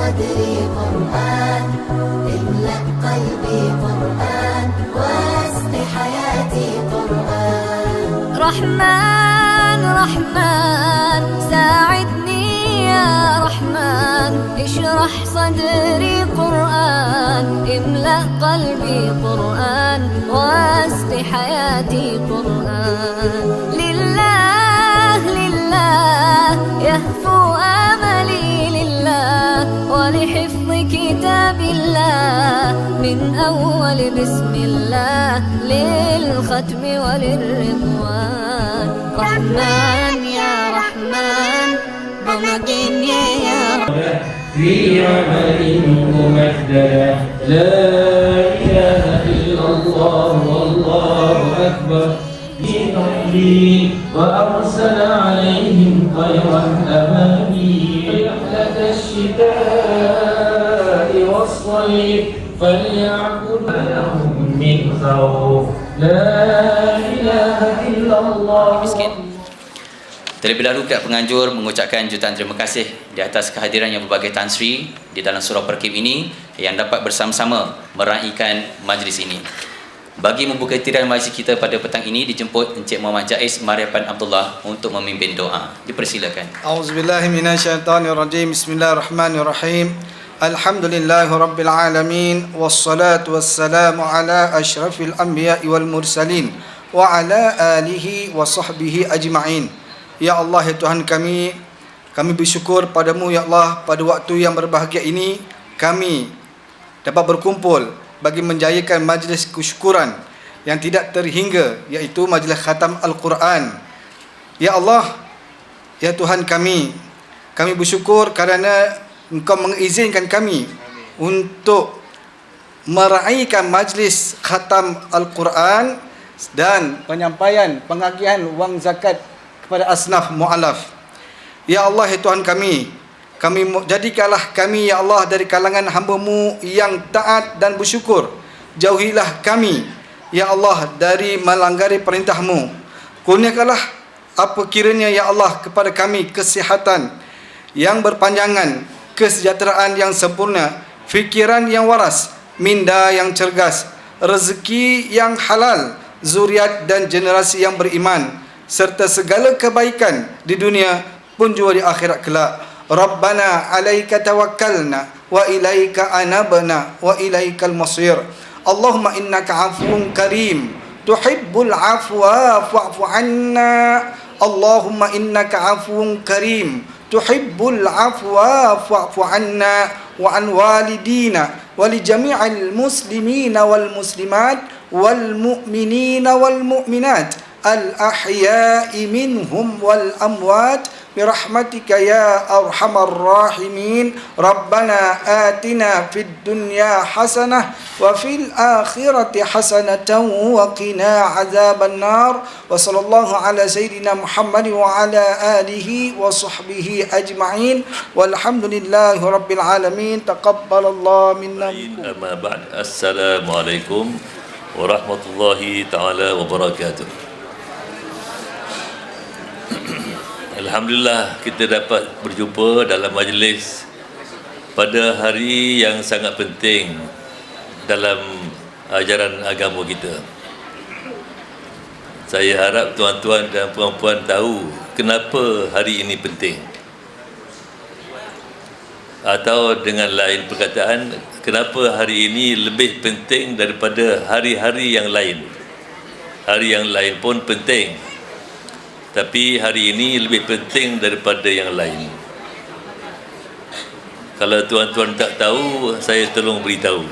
صدري قرآن املأ قلبي قرآن واسق حياتي قرآن رحمن رحمن ساعدني يا رحمن اشرح صدري قرآن املأ قلبي قرآن واسق حياتي قرآن لله لله يهفو آملي لله ولحفظ كتاب الله من أول بسم الله للختم وللرضوان رحمن يا رحمن بمجيني يا رحمن في عمل ممددا لا إله إلا الله والله أكبر بأمري وأرسل عليهم طيرا أبابيل رحلة الشتاء والصيف فليعبد لهم من خوف لا إله إلا الله. Terlebih dahulu pihak penganjur mengucapkan jutaan terima kasih di atas kehadirannya berbagai Tan Sri di dalam surau Perkim ini yang dapat bersama-sama meraihkan majlis ini. Bagi membuka tirai majlis kita pada petang ini dijemput Encik Muhammad Jaiz Mariapan Abdullah untuk memimpin doa. Dipersilakan. A'udzubillahi minasyaitonirrajim. Bismillahirrahmanirrahim. Alhamdulillahirabbil alamin wassalatu wassalamu ala asyrafil anbiya'i wal mursalin wa ala alihi wa sahbihi ajma'in. Ya Allah, ya Tuhan kami bersyukur padamu ya Allah pada waktu yang berbahagia ini kami dapat berkumpul bagi menjayakan majlis kesyukuran yang tidak terhingga, iaitu majlis khatam Al-Quran. Ya Allah, ya Tuhan kami bersyukur kerana Engkau mengizinkan kami untuk meraihkan majlis khatam Al-Quran dan penyampaian pengagihan wang zakat kepada asnaf mu'alaf. Ya Allah, ya Tuhan kami jadikanlah kami ya Allah dari kalangan hamba-Mu yang taat dan bersyukur. Jauhilah kami ya Allah dari melanggari perintah-Mu. Kurniakanlah apa kiranya ya Allah kepada kami kesihatan yang berpanjangan, kesejahteraan yang sempurna, fikiran yang waras, minda yang cergas, rezeki yang halal, zuriat dan generasi yang beriman, serta segala kebaikan di dunia pun juga di akhirat kelak. Rabbana alaika tawakkalna wa ilaika anabna wa ilaikal masir. Allahumma innaka afuwun karim tuhibbul afwa fa'fu anna. Allahumma innaka afuwun karim tuhibbul afwa fa'fu anna wa an walidina wa li jami'il muslimina wal muslimat wal mu'minina wal mu'minat الأحياء منهم والأموات برحمتك يا أرحم الراحمين. ربنا آتنا في الدنيا حسنة وفي الآخرة حسنة وقنا عذاب النار. وصلى الله على سيدنا محمد وعلى آله وصحبه أجمعين والحمد لله رب العالمين. تقبل الله منا. أما بعد، السلام عليكم ورحمة الله تعالى وبركاته. Alhamdulillah kita dapat berjumpa dalam majlis pada hari yang sangat penting dalam ajaran agama kita. Saya harap tuan-tuan dan puan-puan tahu kenapa hari ini penting. Atau dengan lain perkataan, kenapa hari ini lebih penting daripada hari-hari yang lain. Hari yang lain pun penting, tapi hari ini lebih penting daripada yang lain. Kalau tuan-tuan tak tahu, saya tolong beritahu.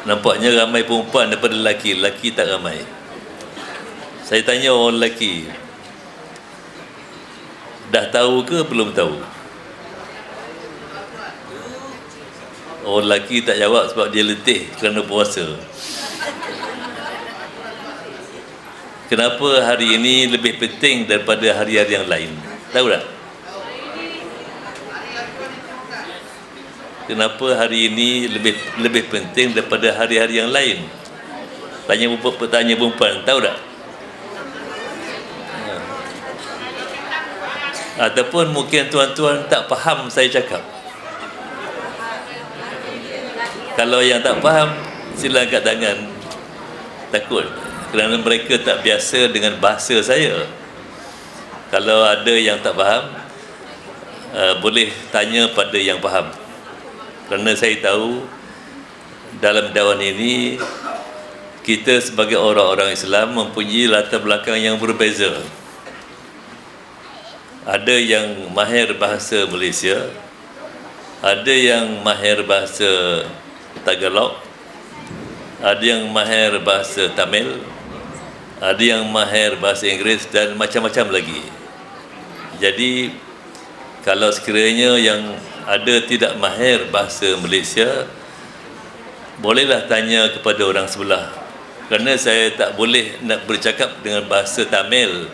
Nampaknya ramai perempuan daripada lelaki. Lelaki tak ramai. Saya tanya orang lelaki, dah tahu ke belum tahu? Orang lelaki tak jawab sebab dia letih kerana puasa. Kenapa hari ini lebih penting daripada hari-hari yang lain? Tahu tak? Kenapa hari ini lebih penting daripada hari-hari yang lain? Tanya perempuan, tahu tak? Ataupun mungkin tuan-tuan tak faham saya cakap. Kalau yang tak faham, sila angkat tangan. Takut kerana mereka tak biasa dengan bahasa saya. Kalau ada yang tak faham, boleh tanya pada yang faham. Kerana saya tahu dalam dewan ini kita sebagai orang-orang Islam mempunyai latar belakang yang berbeza. Ada yang mahir bahasa Malaysia, ada yang mahir bahasa Tagalog, ada yang mahir bahasa Tamil, ada yang mahir bahasa Inggeris dan macam-macam lagi. Jadi kalau sekiranya yang ada tidak mahir bahasa Malaysia, bolehlah tanya kepada orang sebelah. Kerana saya tak boleh nak bercakap dengan bahasa Tamil,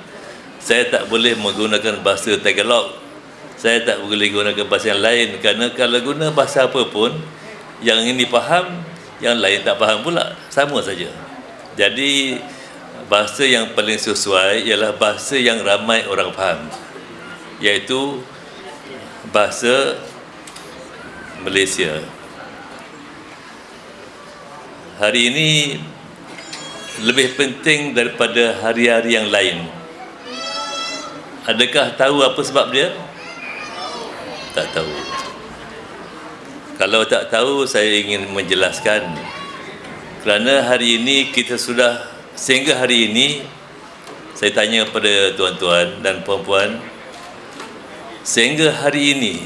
saya tak boleh menggunakan bahasa Tagalog, saya tak boleh gunakan bahasa yang lain. Kerana kalau guna bahasa apa pun, yang ini faham, yang lain tak faham pula, sama saja. Jadi bahasa yang paling sesuai ialah bahasa yang ramai orang faham, iaitu bahasa Malaysia. Hari ini lebih penting daripada hari-hari yang lain. Adakah tahu apa sebab dia? Tak tahu. Kalau tak tahu, saya ingin menjelaskan. Kerana hari ini kita sudah, sehingga hari ini, saya tanya kepada tuan-tuan dan puan-puan, sehingga hari ini,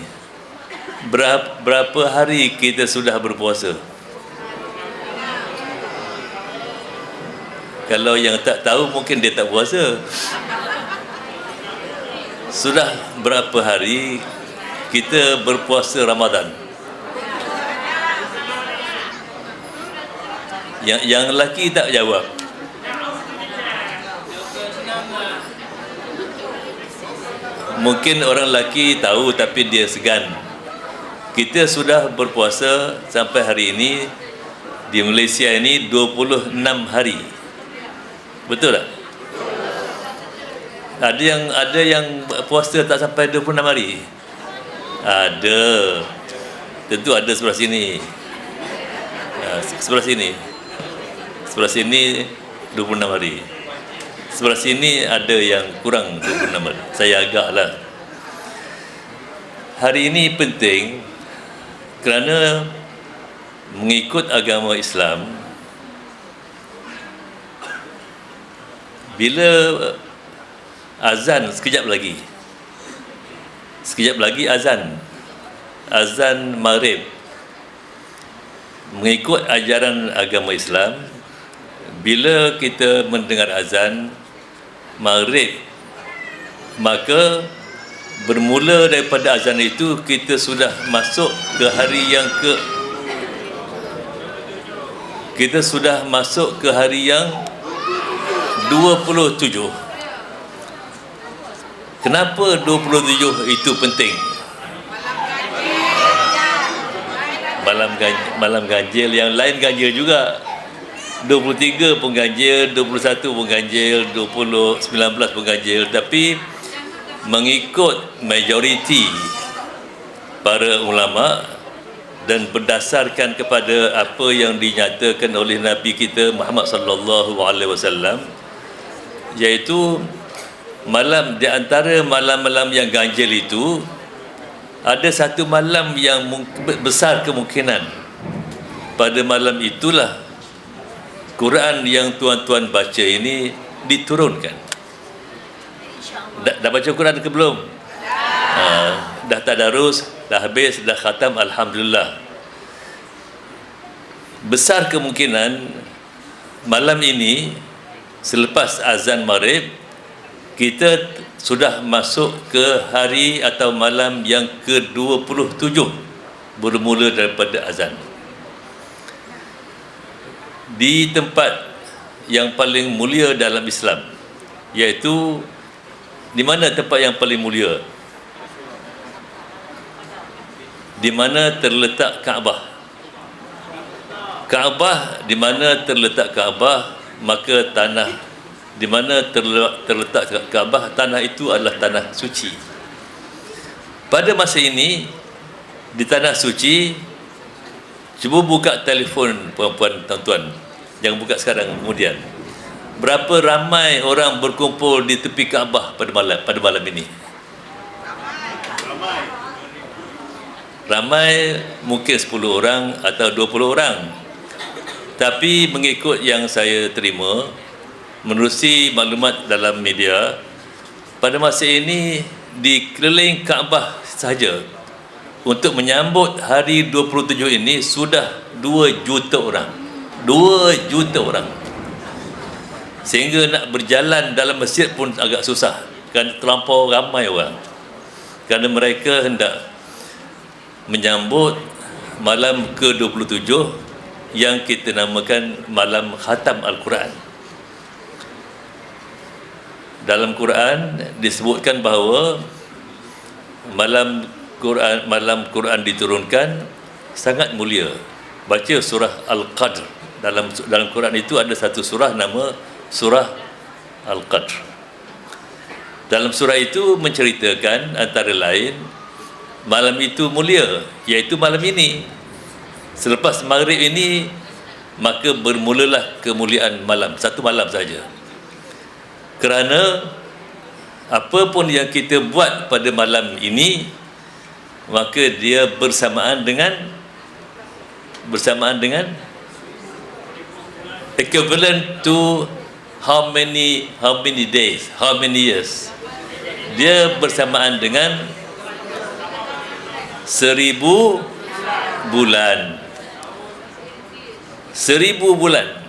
berapa hari kita sudah berpuasa? Kalau yang tak tahu, mungkin dia tak puasa. Sudah berapa hari kita berpuasa Ramadan? Yang lelaki tak jawab. Mungkin orang lelaki tahu tapi dia segan. Kita sudah berpuasa sampai hari ini di Malaysia ini 26 hari. Betul tak? Ada yang puasa tak sampai 26 hari? Ada. Tentu ada sebelah sini. Sebelah sini. Sebelah sini 26 hari. Sebelah sini ada yang kurang 26 hari. Saya agaklah. Hari ini penting kerana mengikut agama Islam, bila azan sekejap lagi azan maghrib, mengikut ajaran agama Islam, bila kita mendengar azan maghrib, maka bermula daripada azan itu kita sudah masuk ke hari yang yang 27. Kenapa 27 itu penting? Malam ganjil, yang lain ganjil juga. 23 pun ganjil, 21 pun ganjil, 19 pun ganjil. Tapi mengikut majoriti para ulama dan berdasarkan kepada apa yang dinyatakan oleh Nabi kita Muhammad sallallahu alaihi wasallam, iaitu malam di antara malam-malam yang ganjil itu ada satu malam yang besar kemungkinan pada malam itulah Quran yang tuan-tuan baca ini diturunkan. Dah baca Quran ke belum? Dah tadarus, dah habis, dah khatam, alhamdulillah. Besar kemungkinan malam ini selepas azan maghrib kita sudah masuk ke hari atau malam yang ke-27 bermula daripada azan. Di tempat yang paling mulia dalam Islam, iaitu di mana tempat yang paling mulia? Di mana terletak Kaabah. Kaabah, di mana terletak Kaabah, maka tanah di mana terletak Kaabah, tanah itu adalah tanah suci. pada masa ini di tanah suci, cuba buka telefon puan-puan, tuan-tuan, jangan buka sekarang, kemudian berapa ramai orang berkumpul di tepi Kaabah pada malam ini? Ramai mungkin 10 orang atau 20 orang. Tapi mengikut yang saya terima, menerusi maklumat dalam media, pada masa ini di keliling Kaabah sahaja untuk menyambut hari 27 ini sudah 2 juta orang. 2 juta orang. Sehingga nak berjalan dalam masjid pun agak susah, kerana terlampau ramai orang. Kerana mereka hendak menyambut malam ke-27 yang kita namakan malam khatam Al-Quran. Dalam Quran disebutkan bahawa malam Quran diturunkan sangat mulia. Baca surah Al-Qadr. Dalam Quran itu ada satu surah nama surah Al-Qadr. Dalam surah itu menceritakan antara lain malam itu mulia, iaitu malam ini. Selepas maghrib ini, maka bermulalah kemuliaan malam, satu malam saja. Kerana apa pun yang kita buat pada malam ini, maka dia bersamaan dengan equivalent to how many days, how many years. Dia bersamaan dengan 1000 bulan. 1000 bulan.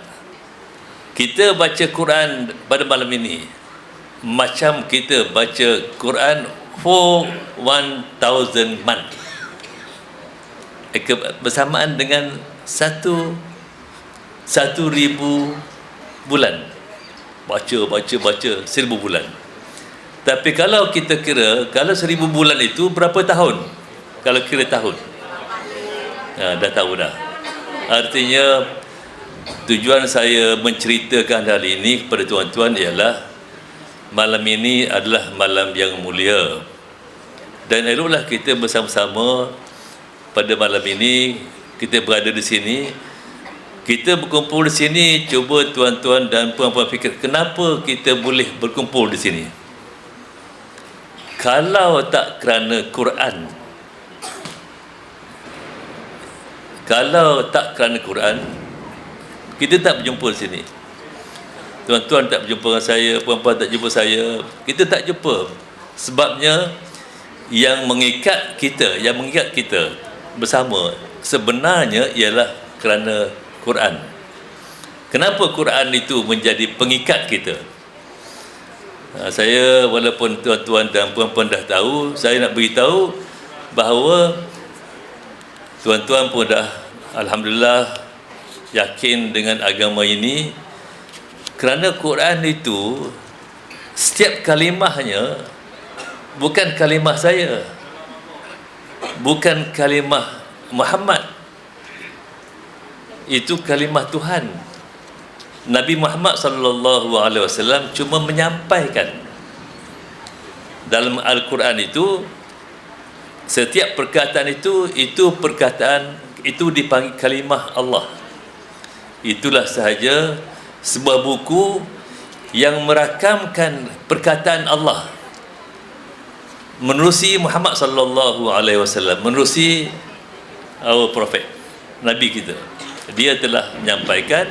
Kita baca Quran pada malam ini macam kita baca Quran for 1000 month. Bersamaan dengan 1000 bulan. Baca 1000 bulan. Tapi kalau kita kira, kalau 1000 bulan itu berapa tahun? Kalau kira tahun, dah tahu dah. Artinya tujuan saya menceritakan hal ini kepada tuan-tuan ialah malam ini adalah malam yang mulia, dan eloklah kita bersama-sama pada malam ini. Kita berada di sini, kita berkumpul di sini. Cuba tuan-tuan dan puan-puan fikir, kenapa kita boleh berkumpul di sini? Kalau tak kerana Quran, kita tak berjumpa di sini. Tuan-tuan tak berjumpa dengan saya, puan-puan tak jumpa saya, kita tak jumpa. Sebabnya yang mengikat kita bersama sebenarnya ialah kerana Quran. Kenapa Quran itu menjadi pengikat kita? Saya, walaupun tuan-tuan dan puan-puan dah tahu, saya nak beritahu bahawa tuan-tuan pun dah alhamdulillah yakin dengan agama ini, kerana Quran itu setiap kalimahnya bukan kalimah saya, bukan kalimah Muhammad, itu kalimah Tuhan. Nabi Muhammad SAW cuma menyampaikan. Dalam Al-Quran itu setiap perkataan itu perkataan itu dipanggil kalimah Allah. Itulah sahaja sebuah buku yang merakamkan perkataan Allah menerusi Muhammad sallallahu alaihi wasallam, menerusi our prophet, nabi kita. Dia telah menyampaikan,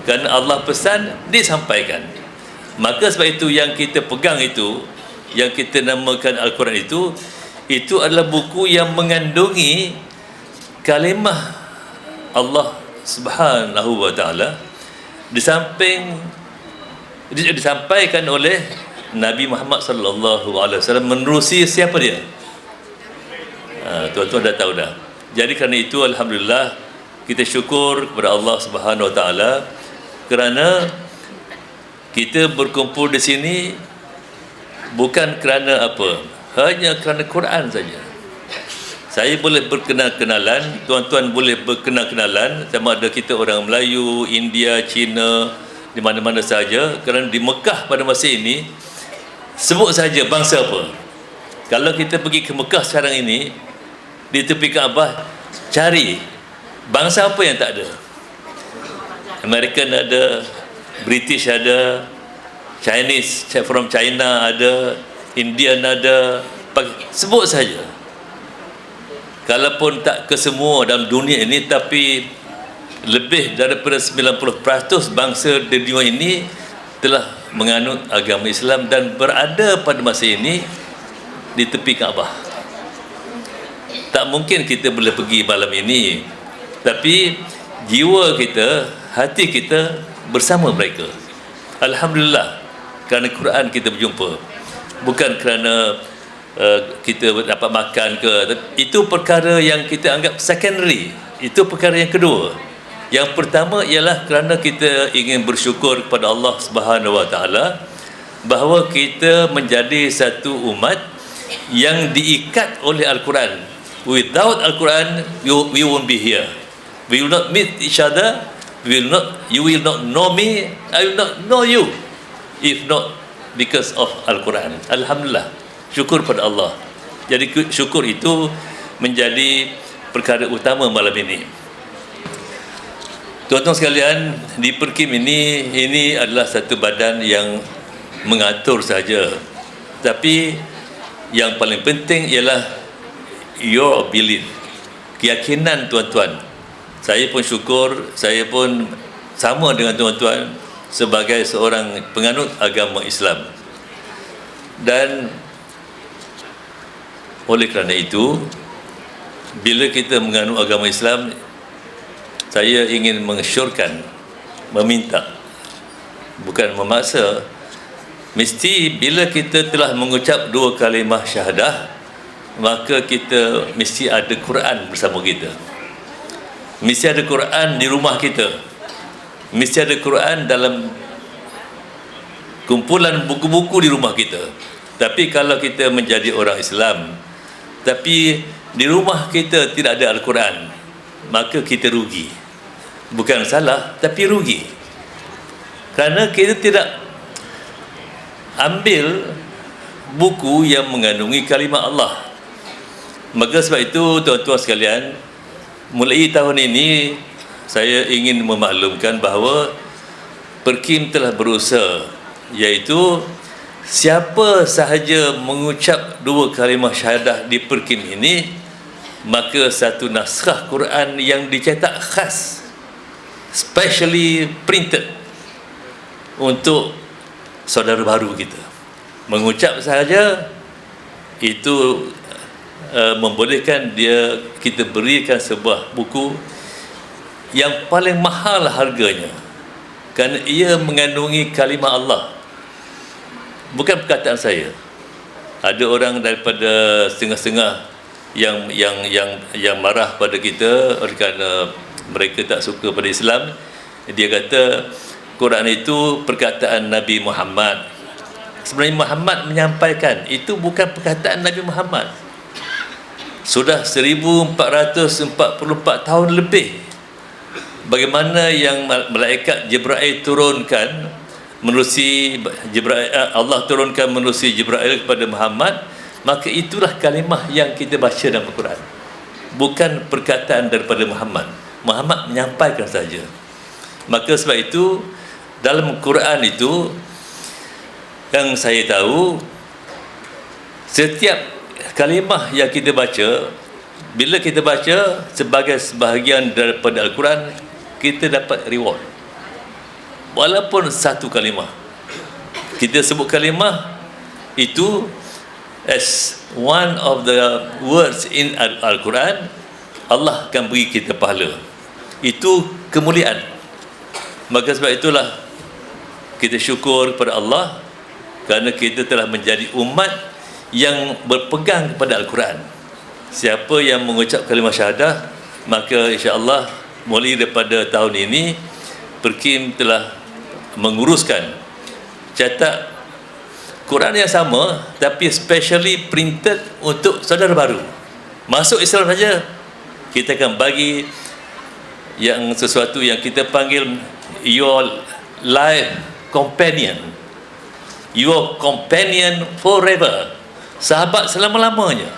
kerana Allah pesan, disampaikan. Maka sebab itu yang kita pegang itu, yang kita namakan Al-Quran itu adalah buku yang mengandungi kalimah Allah Subhanahu wa ta'ala, disampaikan oleh Nabi Muhammad sallallahu alaihi wasallam menerusi siapa dia? Tuan-tuan dah tahu dah. Jadi kerana itu alhamdulillah kita syukur kepada Allah Subhanahu wa ta'ala kerana kita berkumpul di sini bukan kerana apa, hanya kerana Quran saja. Saya boleh berkenal-kenalan, tuan-tuan boleh berkenal-kenalan, sama ada kita orang Melayu, India, Cina, di mana-mana saja. Kerana di Mekah pada masa ini, sebut saja bangsa apa? Kalau kita pergi ke Mekah sekarang ini, di tepi Kaabah, cari bangsa apa yang tak ada. American ada, British ada, Chinese from China ada, Indian ada, sebut saja. Kalaupun tak ke semua dalam dunia ini, tapi lebih daripada 90% bangsa di dunia ini telah menganut agama Islam dan berada pada masa ini di tepi Kaabah. Tak mungkin kita boleh pergi malam ini, tapi jiwa kita, hati kita bersama mereka. Alhamdulillah, kerana Quran kita berjumpa, bukan kerana kita dapat makan ke. Itu perkara yang kita anggap secondary. Itu perkara yang kedua. Yang pertama ialah kerana kita ingin bersyukur kepada Allah Subhanahu Wa Taala bahawa kita menjadi satu umat yang diikat oleh Al-Quran. Without Al-Quran, we won't be here. We will not meet each other. You will not know me. I will not know you. If not because of Al-Quran. Alhamdulillah, syukur pada Allah. Jadi syukur itu menjadi perkara utama malam ini. Tuan-tuan sekalian, di Perkim ini adalah satu badan yang mengatur saja. Tapi yang paling penting ialah your belief, keyakinan tuan-tuan. Saya pun syukur, saya pun sama dengan tuan-tuan sebagai seorang penganut agama Islam. Dan oleh kerana itu, bila kita menganut agama Islam, saya ingin mengesyorkan, meminta, bukan memaksa, mesti bila kita telah mengucap 2 kalimah syahadah, maka kita mesti ada Quran bersama kita. Mesti ada Quran di rumah kita. Mesti ada Quran dalam kumpulan buku-buku di rumah kita. Tapi kalau kita menjadi orang Islam, tapi di rumah kita tidak ada Al-Quran, maka kita rugi. Bukan salah, tapi rugi. Kerana kita tidak ambil buku yang mengandungi kalimah Allah. Maka sebab itu tuan-tuan sekalian, mulai tahun ini saya ingin memaklumkan bahawa Perkim telah berusaha, iaitu siapa sahaja mengucap 2 kalimah syahadah di Perkim ini, maka satu naskah Quran yang dicetak khas, specially printed untuk saudara baru kita. Mengucap sahaja itu membolehkan kita berikan sebuah buku yang paling mahal harganya, kerana ia mengandungi kalimah Allah. Bukan perkataan saya. Ada orang daripada setengah-setengah yang marah pada kita kerana mereka tak suka pada Islam. Dia kata Quran itu perkataan Nabi Muhammad. Sebenarnya Muhammad menyampaikan, itu bukan perkataan Nabi Muhammad. Sudah 1444 tahun lebih bagaimana yang malaikat Jibril turunkan menerusi Allah turunkan menerusi Jibril kepada Muhammad, maka itulah kalimah yang kita baca dalam Al-Quran, bukan perkataan daripada Muhammad. Muhammad menyampaikan saja. Maka sebab itu dalam Quran itu yang saya tahu, setiap kalimah yang kita baca, bila kita baca sebagai sebahagian daripada Al-Quran, kita dapat reward. Walaupun satu kalimah, kita sebut kalimah itu as one of the words in Al-Quran, Allah akan beri kita pahala. Itu kemuliaan. Maka sebab itulah kita syukur kepada Allah kerana kita telah menjadi umat yang berpegang kepada Al-Quran. Siapa yang mengucap kalimah syahadah, maka insya-Allah mulai daripada tahun ini Perkim telah menguruskan cetak Quran yang sama, tapi specially printed untuk saudara baru masuk Islam saja. Kita akan bagi yang sesuatu yang kita panggil your life companion, your companion forever. sahabat selama-lamanya.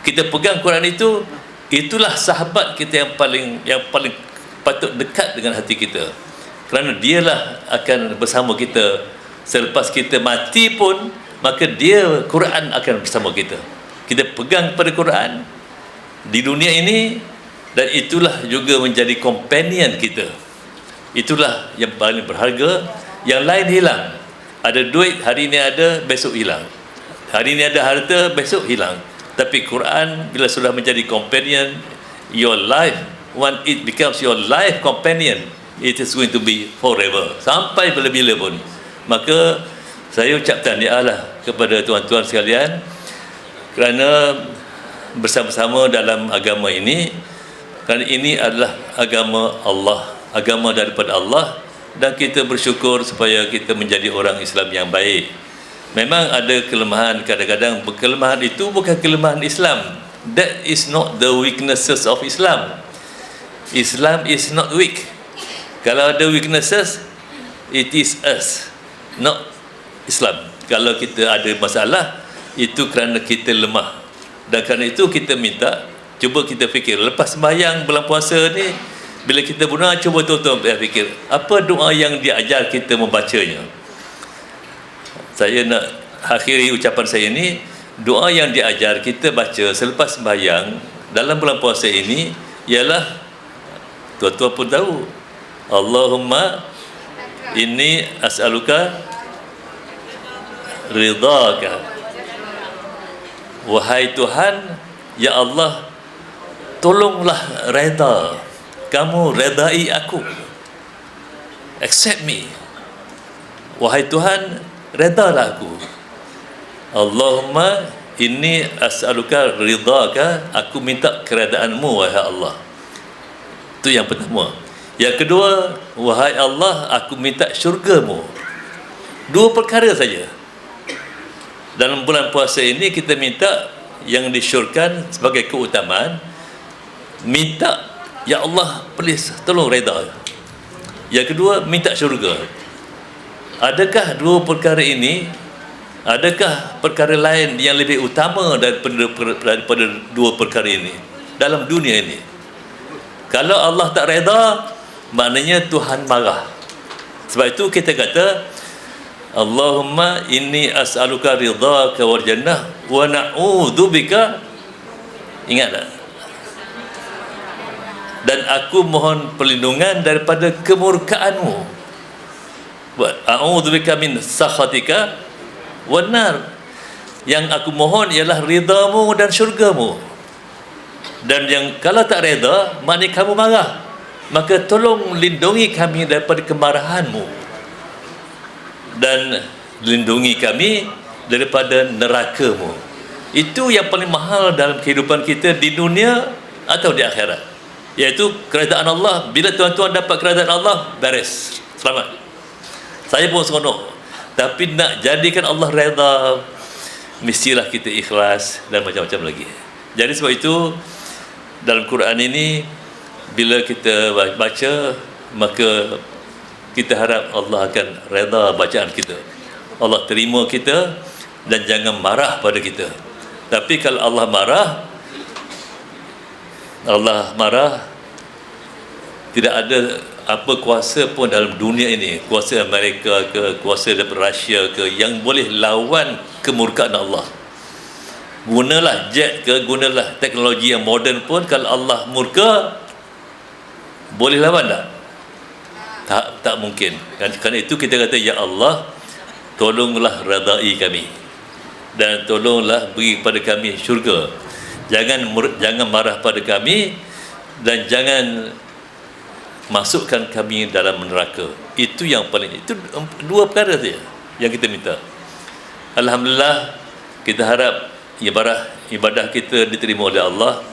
Kita pegang Quran itu, itulah sahabat kita yang paling patut dekat dengan hati kita, kerana dialah akan bersama kita selepas kita mati pun, maka dia, Quran akan bersama kita. Kita pegang pada Quran di dunia ini, dan itulah juga menjadi companion kita. Itulah yang paling berharga. Yang lain hilang. Ada duit, hari ini ada, besok hilang. Hari ini ada harta, besok hilang. Tapi Quran bila sudah menjadi companion, your life, when it becomes your life companion, it is going to be forever, sampai bila-bila pun. Maka saya ucap tahniah lah kepada tuan-tuan sekalian, kerana bersama-sama dalam agama ini, kerana ini adalah agama Allah, agama daripada Allah, dan kita bersyukur supaya kita menjadi orang Islam yang baik. Memang ada kelemahan, kadang-kadang kelemahan itu bukan kelemahan Islam. That is not the weaknesses of Islam. Islam is not weak. Kalau ada weaknesses, it is us, not Islam. Kalau kita ada masalah, itu kerana kita lemah. Dan kerana itu kita minta, cuba kita fikir, lepas sembahyang bulan puasa ni, bila kita benar, cuba tuan-tuan fikir, apa doa yang dia ajar kita membacanya. Saya nak akhiri ucapan saya ni, doa yang diajar kita baca selepas sembahyang dalam bulan puasa ini ialah, tuan-tuan pun tahu, Allahumma inni as'aluka ridhaka. Wahai Tuhan, ya Allah, tolonglah reda, kamu redai aku, accept me. Wahai Tuhan, redalah aku. Allahumma inni as'aluka ridhaka, aku minta keredaanmu wahai Allah. Itu yang pertama. Yang kedua, wahai Allah, aku minta syurgamu. Dua perkara saja. Dalam bulan puasa ini kita minta yang disyurkan sebagai keutamaan, minta, ya Allah, please tolong reda. Yang kedua, minta syurga. Adakah dua perkara ini, adakah perkara lain yang lebih utama daripada dua perkara ini dalam dunia ini? Kalau Allah tak reda, maknanya Tuhan marah. Sebab itu kita kata, Allahumma inni as'aluka ridhaka wal jannah wa na'udzubika, ingat tak? Dan aku mohon perlindungan daripada kemurkaanmu. A'udzubika min sakhatika wan nar. Yang aku mohon ialah ridamu dan syurgamu. Dan yang kalau tak reda, maknanya kamu marah. Maka tolong lindungi kami daripada kemarahanmu, dan lindungi kami daripada neraka-Mu. Itu yang paling mahal dalam kehidupan kita di dunia atau di akhirat, iaitu kerajaan Allah. Bila tuan-tuan dapat kerajaan Allah, beres, selamat. Saya pun seronok. Tapi nak jadikan Allah redha, mestilah kita ikhlas dan macam-macam lagi. Jadi sebab itu dalam Quran ini, bila kita baca, maka kita harap Allah akan redha bacaan kita, Allah terima kita dan jangan marah pada kita. Tapi kalau Allah marah, tidak ada apa kuasa pun dalam dunia ini, kuasa Amerika ke, kuasa daripada Rusia ke, yang boleh lawan kemurkaan Allah. Gunalah jet ke, gunalah teknologi yang moden pun, kalau Allah murka, boleh lawan tak? Tak mungkin. Kerana itu kita kata, ya Allah, tolonglah redai kami dan tolonglah beri kepada kami syurga. Jangan marah pada kami dan jangan masukkan kami dalam neraka. Itu yang paling, itu dua perkara saja yang kita minta. Alhamdulillah, kita harap ibadah kita diterima oleh Allah,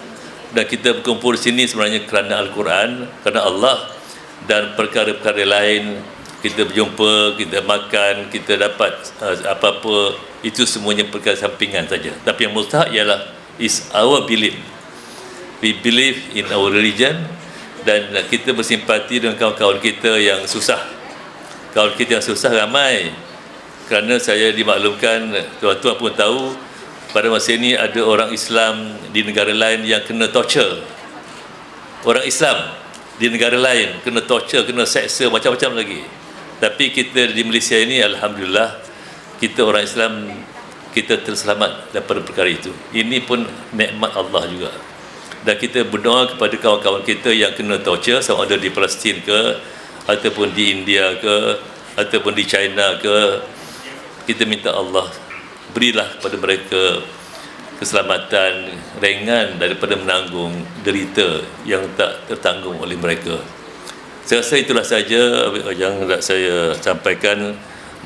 dan kita berkumpul di sini sebenarnya kerana Al-Quran, kerana Allah, dan perkara-perkara lain, kita berjumpa, kita makan, kita dapat apa-apa, itu semuanya perkara sampingan saja. Tapi yang mustahak ialah is our belief. We believe in our religion, dan kita bersimpati dengan kawan-kawan kita yang susah. Kawan kita yang susah ramai. Kerana saya dimaklumkan, tuan-tuan pun tahu, pada masa ini ada orang Islam di negara lain yang kena torture. Orang Islam di negara lain kena torture, kena seksa, macam-macam lagi. Tapi kita di Malaysia ini, alhamdulillah, kita orang Islam, kita terselamat daripada perkara itu. Ini pun nikmat Allah juga. Dan kita berdoa kepada kawan-kawan kita yang kena torture, sama ada di Palestin ke, ataupun di India ke, ataupun di China ke, kita minta Allah berilah kepada mereka keselamatan ringan daripada menanggung derita yang tak tertanggung oleh mereka. Saya rasa itulah saja yang nak saya sampaikan.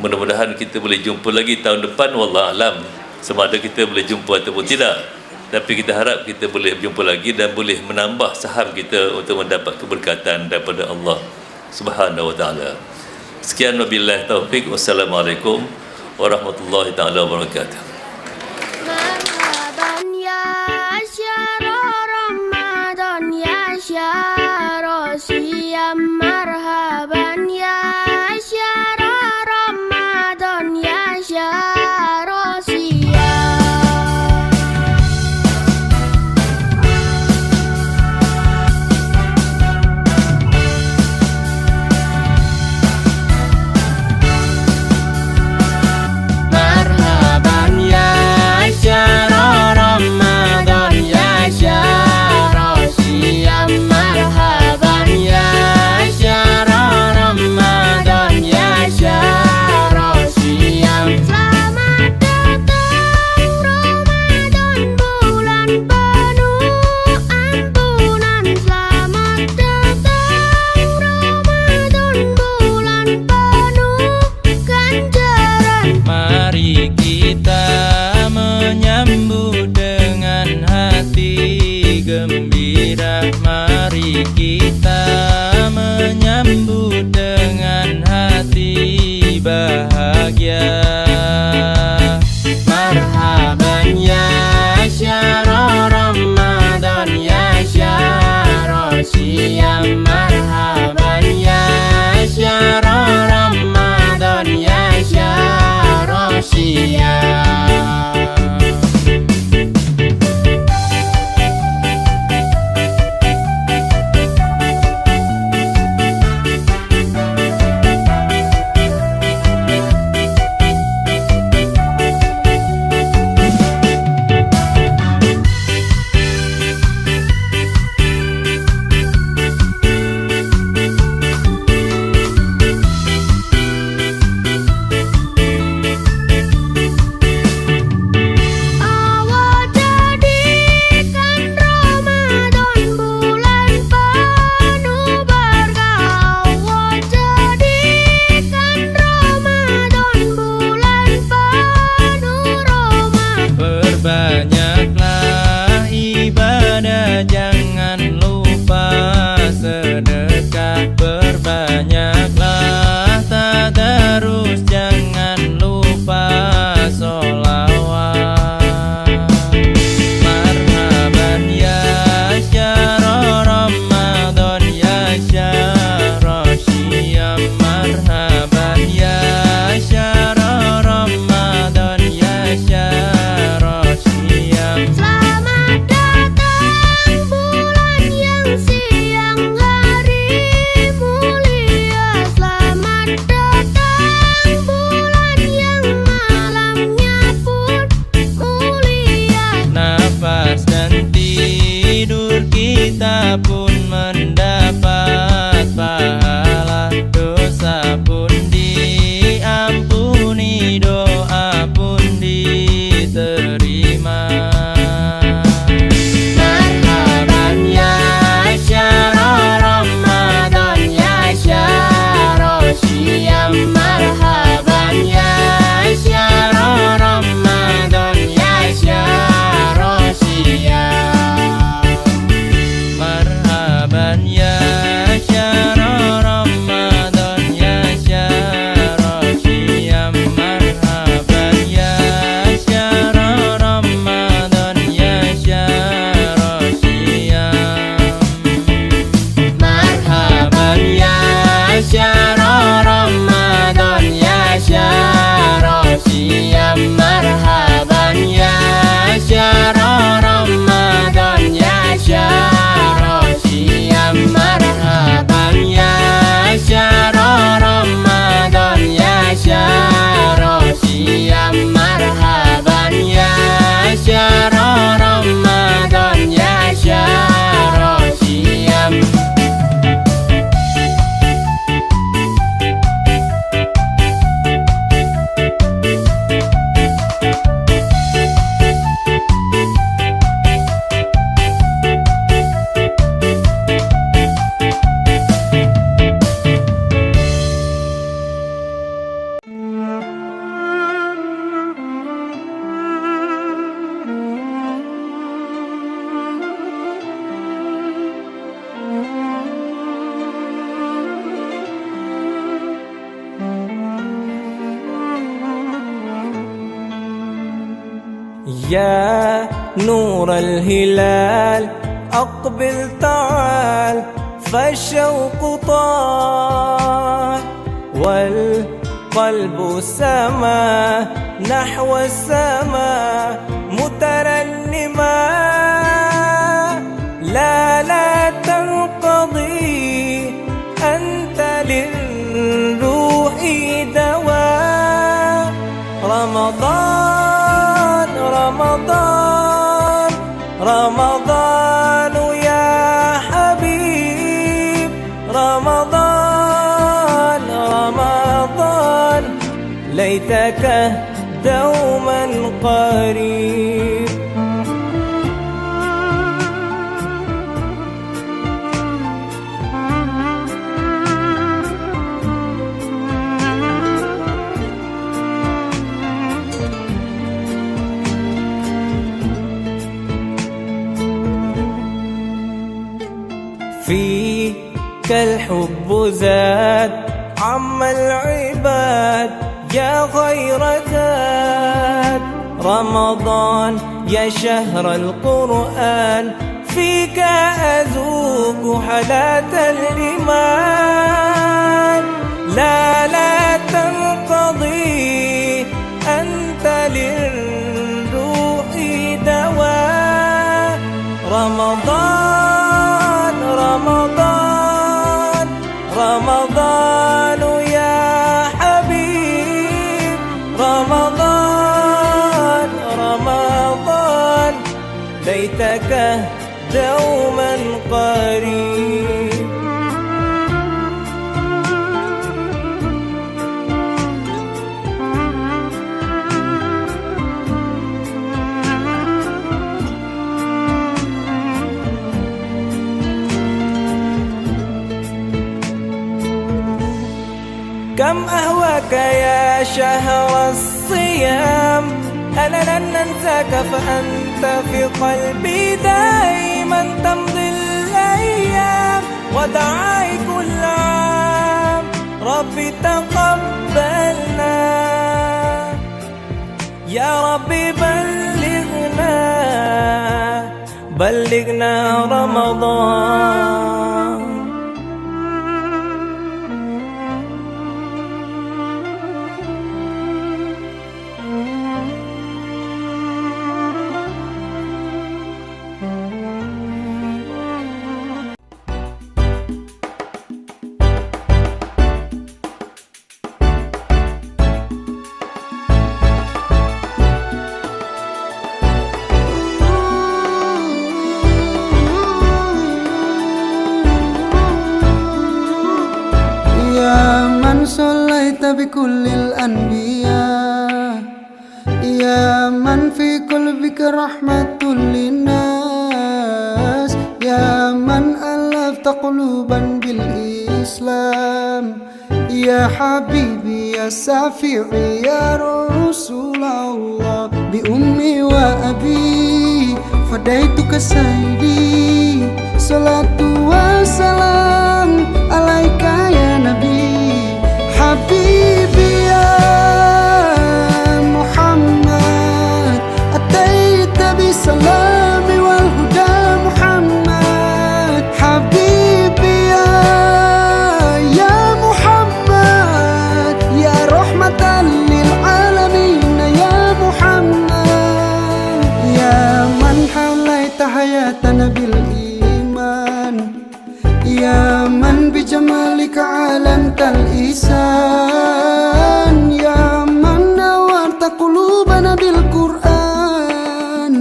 Mudah-mudahan kita boleh jumpa lagi tahun depan, wallah alam, sama ada kita boleh jumpa ataupun tidak. Tapi kita harap kita boleh berjumpa lagi dan boleh menambah saham kita untuk mendapat keberkatan daripada Allah Subhanahu wa taala. Sekian, wabillahi taufik. Wassalamualaikum warahmatullahi taala wabarakatuh. مرحبا يا شهر رمضان يا شهر صيام مرحبا يا شهر رمضان يا شهر صيام مرحبا يا شهر رمضان يا شهر صيام مرحبا يا شهر رمضان يا شهر صيام يا نور الهلال أقبل تعال فالشوق طال والقلب سما نحو السماء مترنما لا تنقضي أنت للروح دواء رمضان رمضان رمضان يا حبيب رمضان رمضان ليتك دوما قريب فيك الحب زاد عم العباد يا خير زاد رمضان يا شهر القرآن فيك أذوق حلاوة الإيمان لا تنقضي أنت للروح دواء رمضان رمضان رمضان يا حبيب رمضان رمضان ليتك دوما قريب كم أهواك يا شهر الصيام أنا لن ننساك فأنت في قلبي دائما تمضي الأيام ودعائي كل عام ربي تقبلنا يا ربي بلغنا رمضان صليت بكل الأنبياء يا من في قلبك رحمة للناس يا من ألفت قلوبا بالإسلام يا حبيبي يا شفيعي يا رسول الله بأمي وأبي فديتك سيدي صلاة وسلام عليك يا نبي حبيبي يا محمد أتيت بالسلام والهدى محمد حبيبي يا محمد يا رحمة للعالمين يا محمد يا من حليت حياتنا بالإيمان يا من بجمالك علمت الإحسان يا من نورت قلوبنا بالقرآن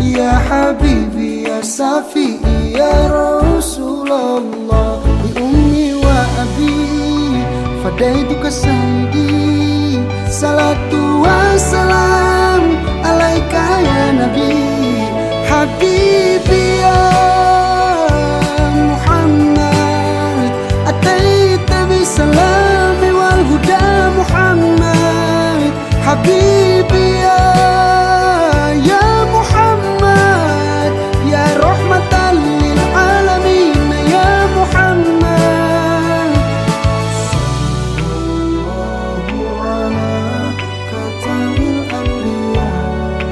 يا حبيبي يا شفيعي يا رسول الله بأمي وأبي فديتك سيدي صلاة وسلام عليك يا نبي حبيبي يا أتيت بالسلام والهدى محمد حبيبي يا محمد يا رحمة للعالمين يا محمد صلى الله على خاتم الأنبياء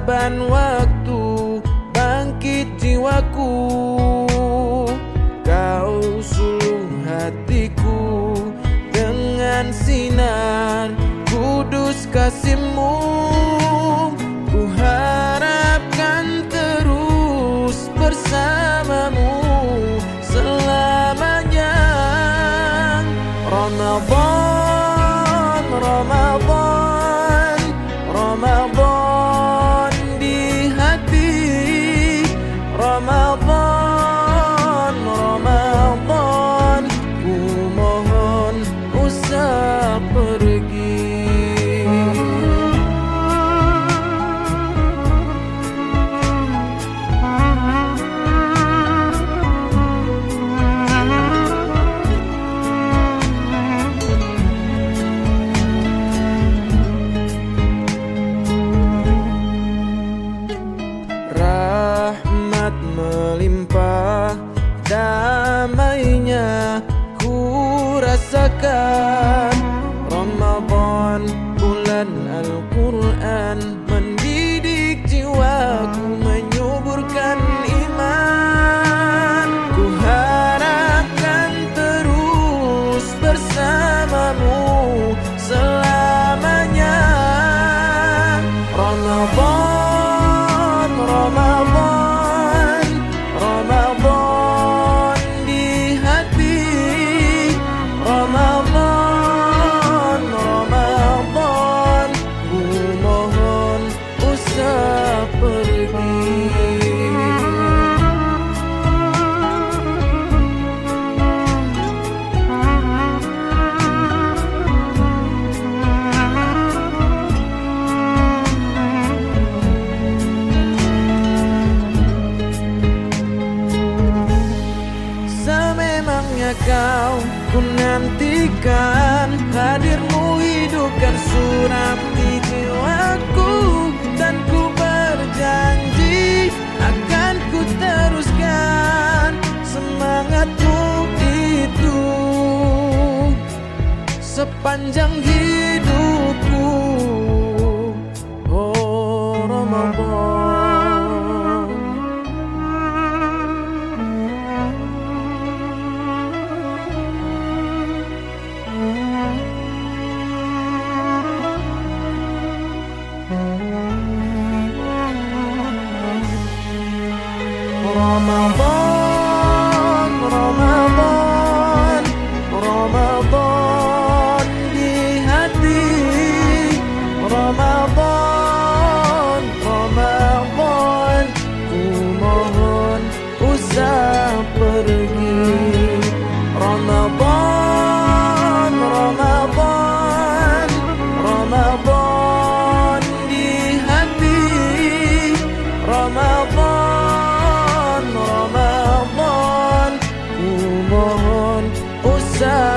saban waktu bangkit jiwaku, kau sulung hatiku dengan sinar kudus kasih-Mu. Ku harapkan terus bersamamu selamanya. Ramadan, Ramadan, Ramadan di hati. Ramadan, Ramadan, ku mohon usah pergi. Rahmat melimpah, damainya ku rasakan. Ramadan, bulan Al-Quran, mendidik jiwaku, menyuburkan iman. Ku harapkan terus bersamamu selamanya. Ramadan, Ramadan, Ramadan di hati. Ramadan, Ramadan, ku mohon usah pergi. Sememangnya kau ku nantikan, hadirmu hidupkan suram di jiwaku. Dan ku berjanji akan ku teruskan semangatmu itu sepanjang hidupku. Oh Ramadan, Ramadan, Ramadan, Ramadan di hati. Ramadan, Ramadan, ku mohon usah pergi. Ramadan, Ramadan, Ramadan di hati. Ramadan, Ramadan, ku mohon usah